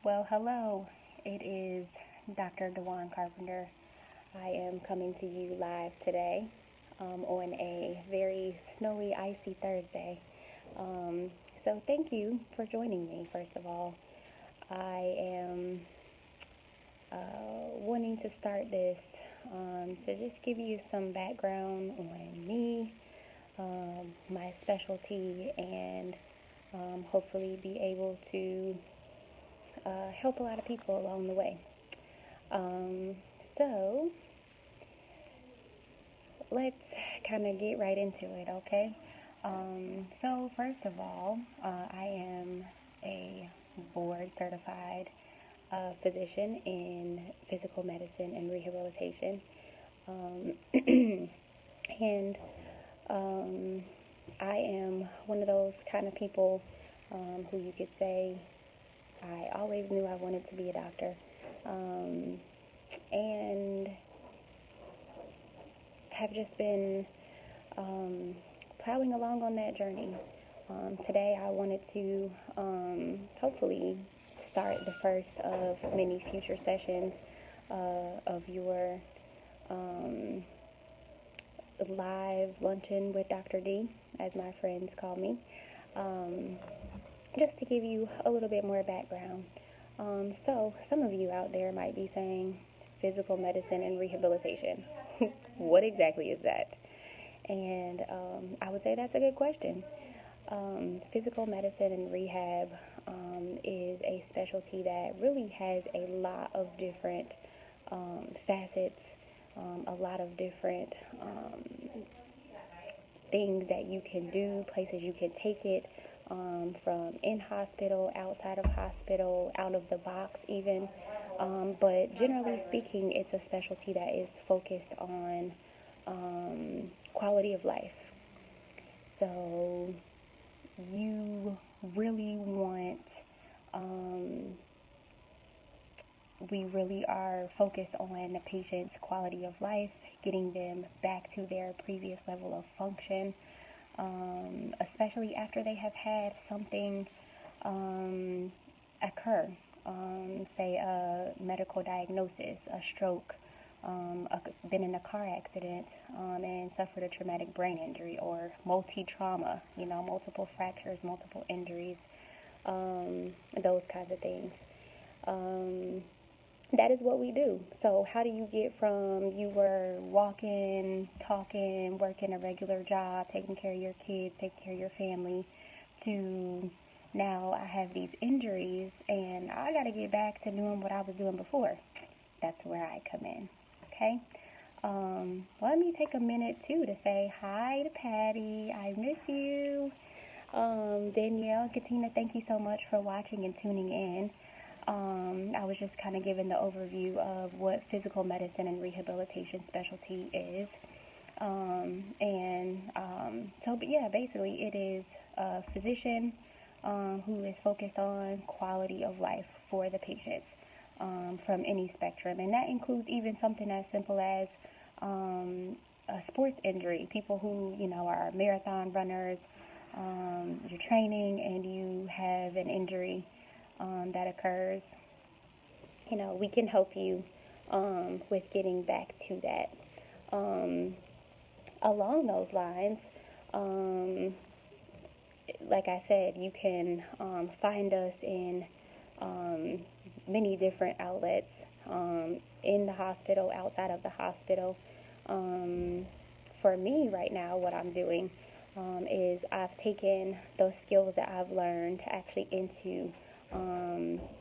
Well, hello. It is Dr. Dewan Carpenter. I am coming to you live today on a very snowy, icy Thursday. So thank you for joining me, first of all. I am wanting to start this to just give you some background on me, my specialty, and hopefully be able to help a lot of people along the way. So let's kind of get right into it, okay? So first of all, I am a board certified physician in physical medicine and rehabilitation. And I am one of those kind of people who you could say I always knew I wanted to be a doctor, and have just been plowing along on that journey. Today I wanted to hopefully start the first of many future sessions of your live luncheon with Dr. D, as my friends call me. Just to give you a little bit more background. So some of you out there might be saying physical medicine and rehabilitation. What exactly is that? And I would say that's a good question. Physical medicine and rehab is a specialty that really has a lot of different facets, a lot of different things that you can do, places you can take it, from in-hospital, outside of hospital, out of the box even. But generally speaking, it's a specialty that is focused on quality of life. So you really want, we really are focused on the patient's quality of life, getting them back to their previous level of function, especially after they have had something occur, say a medical diagnosis, a stroke, been in a car accident and suffered a traumatic brain injury, or multi-trauma, multiple fractures, multiple injuries, those kinds of things. That is what we do. So how do you get from you were walking, talking, working a regular job, taking care of your kids, taking care of your family, to now I have these injuries and I got to get back to doing what I was doing before? That's where I come in, okay? Let me take a minute, too, to say hi to Patty. I miss you. Danielle, Katina, thank you so much for watching and tuning in. I was just kind of giving the overview of what physical medicine and rehabilitation specialty is. But yeah, basically it is a physician who is focused on quality of life for the patients from any spectrum. And that includes even something as simple as a sports injury. People who, are marathon runners, you're training and you have an injury that occurs, we can help you with getting back to that. Along those lines, like I said, you can find us in many different outlets, in the hospital, outside of the hospital. For me right now, what I'm doing is I've taken those skills that I've learned actually into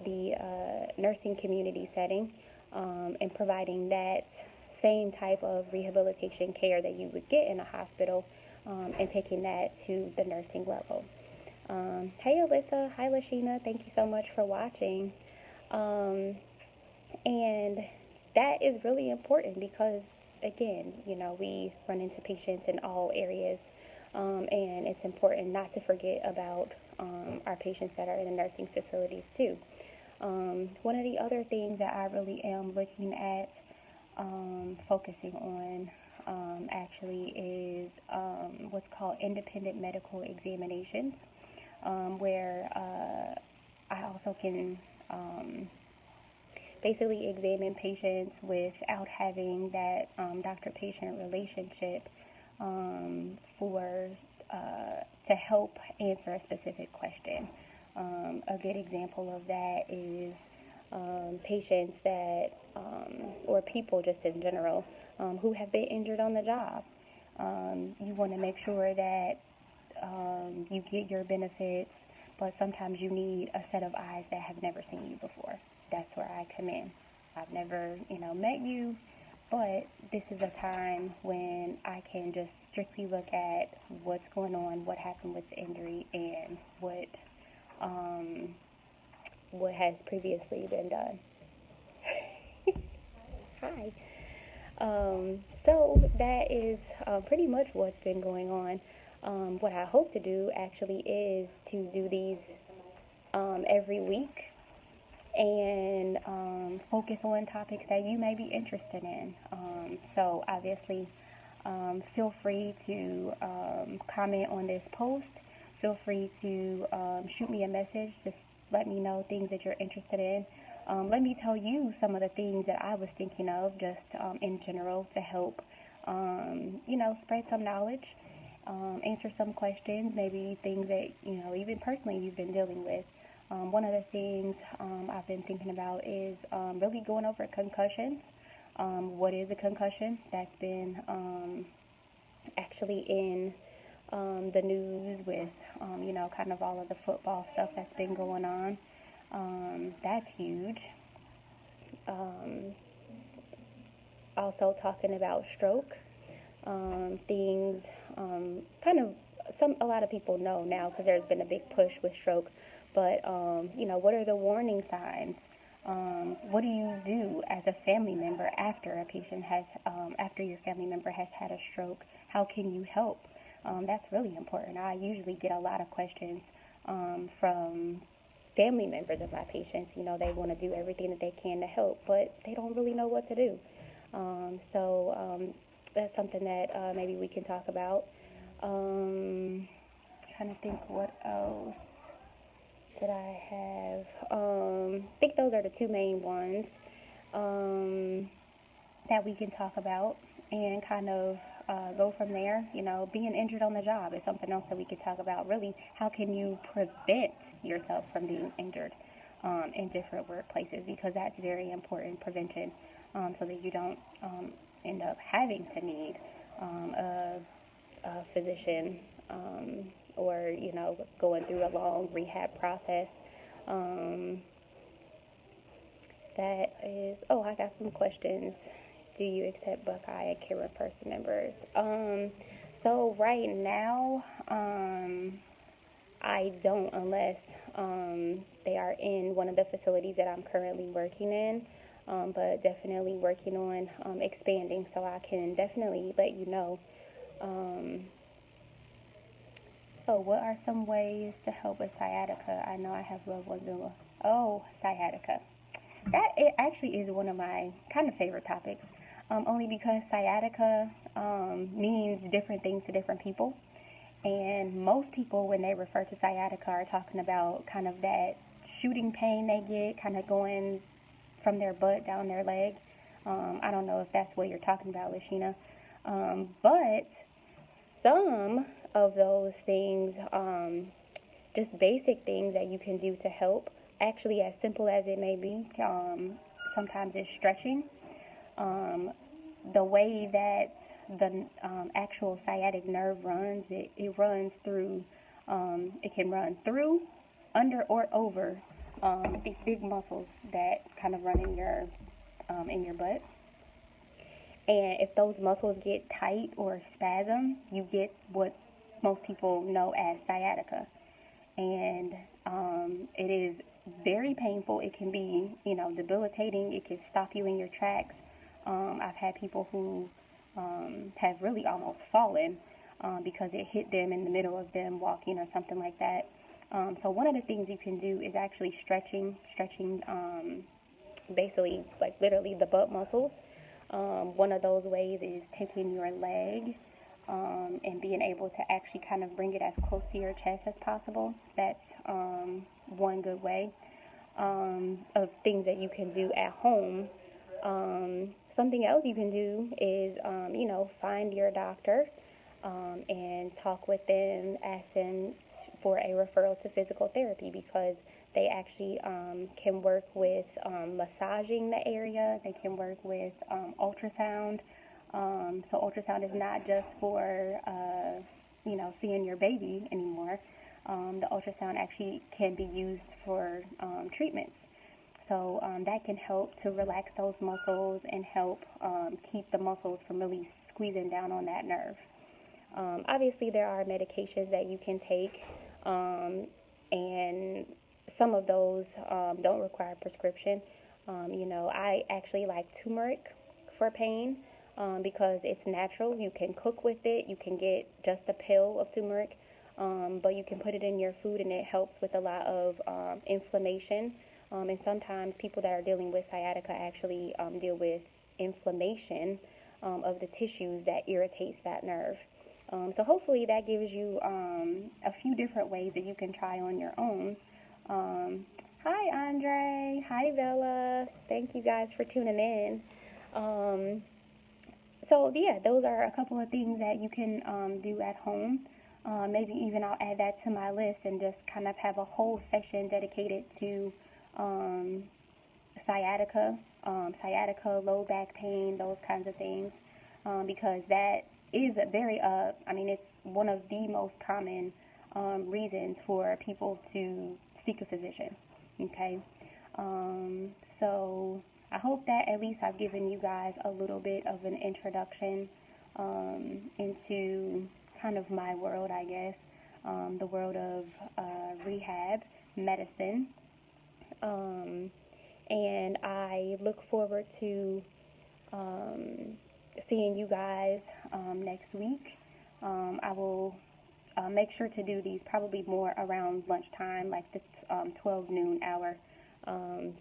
the nursing community setting, and providing that same type of rehabilitation care that you would get in a hospital, and taking that to the nursing level. Hey Alyssa, hi Lashina, thank you so much for watching. And that is really important because, again, we run into patients in all areas, and it's important not to forget about our patients that are in the nursing facilities too. One of the other things that I really am looking at focusing on actually is what's called independent medical examinations, where I also can basically examine patients without having that doctor-patient relationship for to help answer a specific question. A good example of that is patients that, or people just in general, who have been injured on the job. You want to make sure that you get your benefits, but sometimes you need a set of eyes that have never seen you before. That's where I come in. I've never, met you, but this is a time when I can just strictly look at what's going on, what happened with the injury, and what has previously been done. Hi. So that is pretty much what's been going on. What I hope to do actually is to do these every week and focus on topics that you may be interested in. So obviously, feel free to comment on this post. Feel free to shoot me a message. Just let me know things that you're interested in. Let me tell you some of the things that I was thinking of just in general to help, spread some knowledge, answer some questions, maybe things that, even personally you've been dealing with. One of the things I've been thinking about is really going over concussions. What is a concussion? That's been actually in the news with, kind of all of the football stuff that's been going on. That's huge. Also talking about stroke, things, a lot of people know now because there's been a big push with stroke, but, what are the warning signs? What do you do as a family member after after your family member has had a stroke? How can you help? That's really important. I usually get a lot of questions from family members of my patients. They want to do everything that they can to help, but they don't really know what to do. So that's something that maybe we can talk about. Trying to think what else did I have. I think those are the two main ones that we can talk about and kind of go from there. Being injured on the job is something else that we could talk about. Really, how can you prevent yourself from being injured in different workplaces? Because that's very important, prevention, so that you don't end up having to need a physician or, going through a long rehab process. That is, I got some questions. Do you accept Buckeye and Kira person members? So right now, I don't, unless they are in one of the facilities that I'm currently working in, but definitely working on expanding, so I can definitely let you know. What are some ways to help with sciatica? I know I have loved ones who sciatica. That it actually is one of my kind of favorite topics, only because sciatica means different things to different people. And most people, when they refer to sciatica, are talking about kind of that shooting pain they get, kind of going from their butt down their leg. I don't know if that's what you're talking about, Lashina. But some of those things, just basic things that you can do to help, actually as simple as it may be, sometimes it's stretching. The way that the actual sciatic nerve runs, it runs through, it can run through, under, or over these big muscles that kind of run in your butt. And if those muscles get tight or spasm, you get what most people know as sciatica. And it is very painful. It can be, debilitating. It can stop you in your tracks. I've had people who have really almost fallen because it hit them in the middle of them walking or something like that. So one of the things you can do is actually stretching basically like literally the butt muscles. One of those ways is taking your leg and being able to actually kind of bring it as close to your chest as possible. That's one good way. of things that you can do at home. Something else you can do is, find your doctor and talk with them, ask them for a referral to physical therapy, because they actually can work with massaging the area. They can work with ultrasound. So ultrasound is not just for, seeing your baby anymore. The ultrasound actually can be used for treatments. So that can help to relax those muscles and help keep the muscles from really squeezing down on that nerve. Obviously, there are medications that you can take, and some of those don't require prescription. I actually like turmeric for pain because it's natural. You can cook with it. You can get just a pill of turmeric, but you can put it in your food, and it helps with a lot of inflammation. And sometimes people that are dealing with sciatica actually deal with inflammation of the tissues that irritates that nerve. So hopefully that gives you a few different ways that you can try on your own. Hi, Andre. Hi, Bella. Thank you guys for tuning in. So, yeah, those are a couple of things that you can do at home. Maybe even I'll add that to my list and just kind of have a whole section dedicated to sciatica, low back pain, those kinds of things, because that is it's one of the most common reasons for people to seek a physician, okay? So I hope that at least I've given you guys a little bit of an introduction into kind of my world, I guess, the world of rehab medicine. And I look forward to seeing you guys next week. I will make sure to do these probably more around lunchtime, like the 12 noon hour.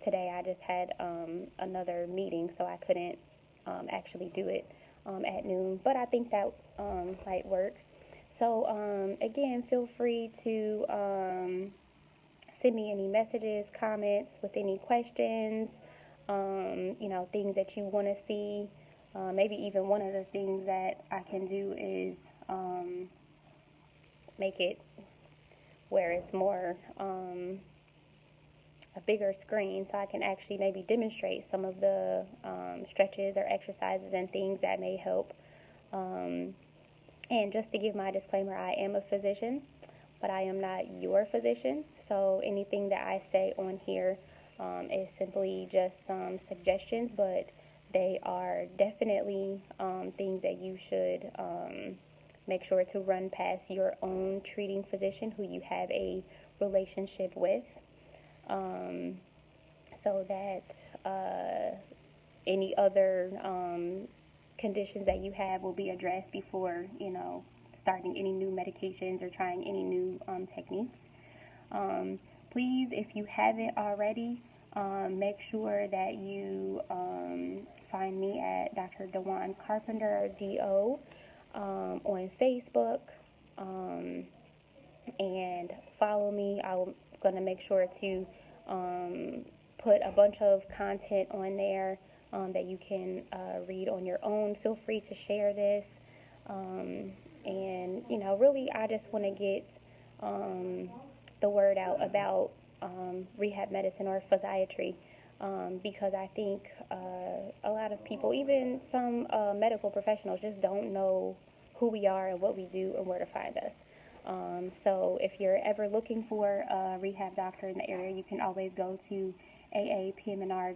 Today I just had another meeting, so I couldn't actually do it at noon, but I think that might work. So again, feel free to send me any messages, comments with any questions, things that you want to see. Maybe even one of the things that I can do is make it where it's more a bigger screen, so I can actually maybe demonstrate some of the stretches or exercises and things that may help. And just to give my disclaimer, I am a physician, but I am not your physician. So anything that I say on here is simply just some suggestions, but they are definitely things that you should make sure to run past your own treating physician who you have a relationship with, so that any other conditions that you have will be addressed before, starting any new medications or trying any new techniques. Please, if you haven't already, make sure that you find me at Dr. Dewan Carpenter, D.O., on Facebook, and follow me. I'm going to make sure to put a bunch of content on there that you can read on your own. Feel free to share this. And, really, I just want to get the word out about rehab medicine or physiatry, because I think a lot of people, even some medical professionals, just don't know who we are and what we do and where to find us. So if you're ever looking for a rehab doctor in the area, you can always go to AAPM&R,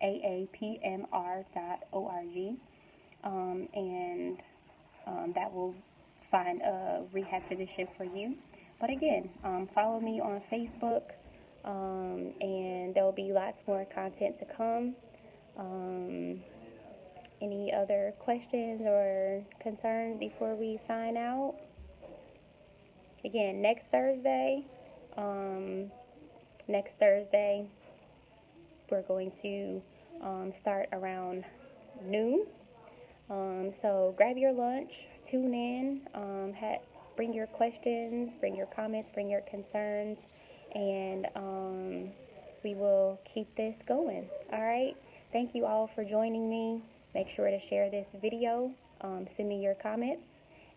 aapmr.org, and that will find a rehab physician for you. But again, follow me on Facebook, and there will be lots more content to come. Any other questions or concerns before we sign out? Again, next Thursday, we're going to start around noon. So grab your lunch, tune in, bring your questions, bring your comments, bring your concerns, and we will keep this going. All right. Thank you all for joining me. Make sure to share this video. Send me your comments,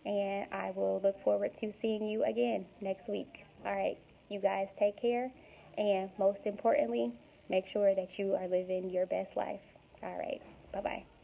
and I will look forward to seeing you again next week. All right. You guys take care, and most importantly, make sure that you are living your best life. All right. Bye-bye.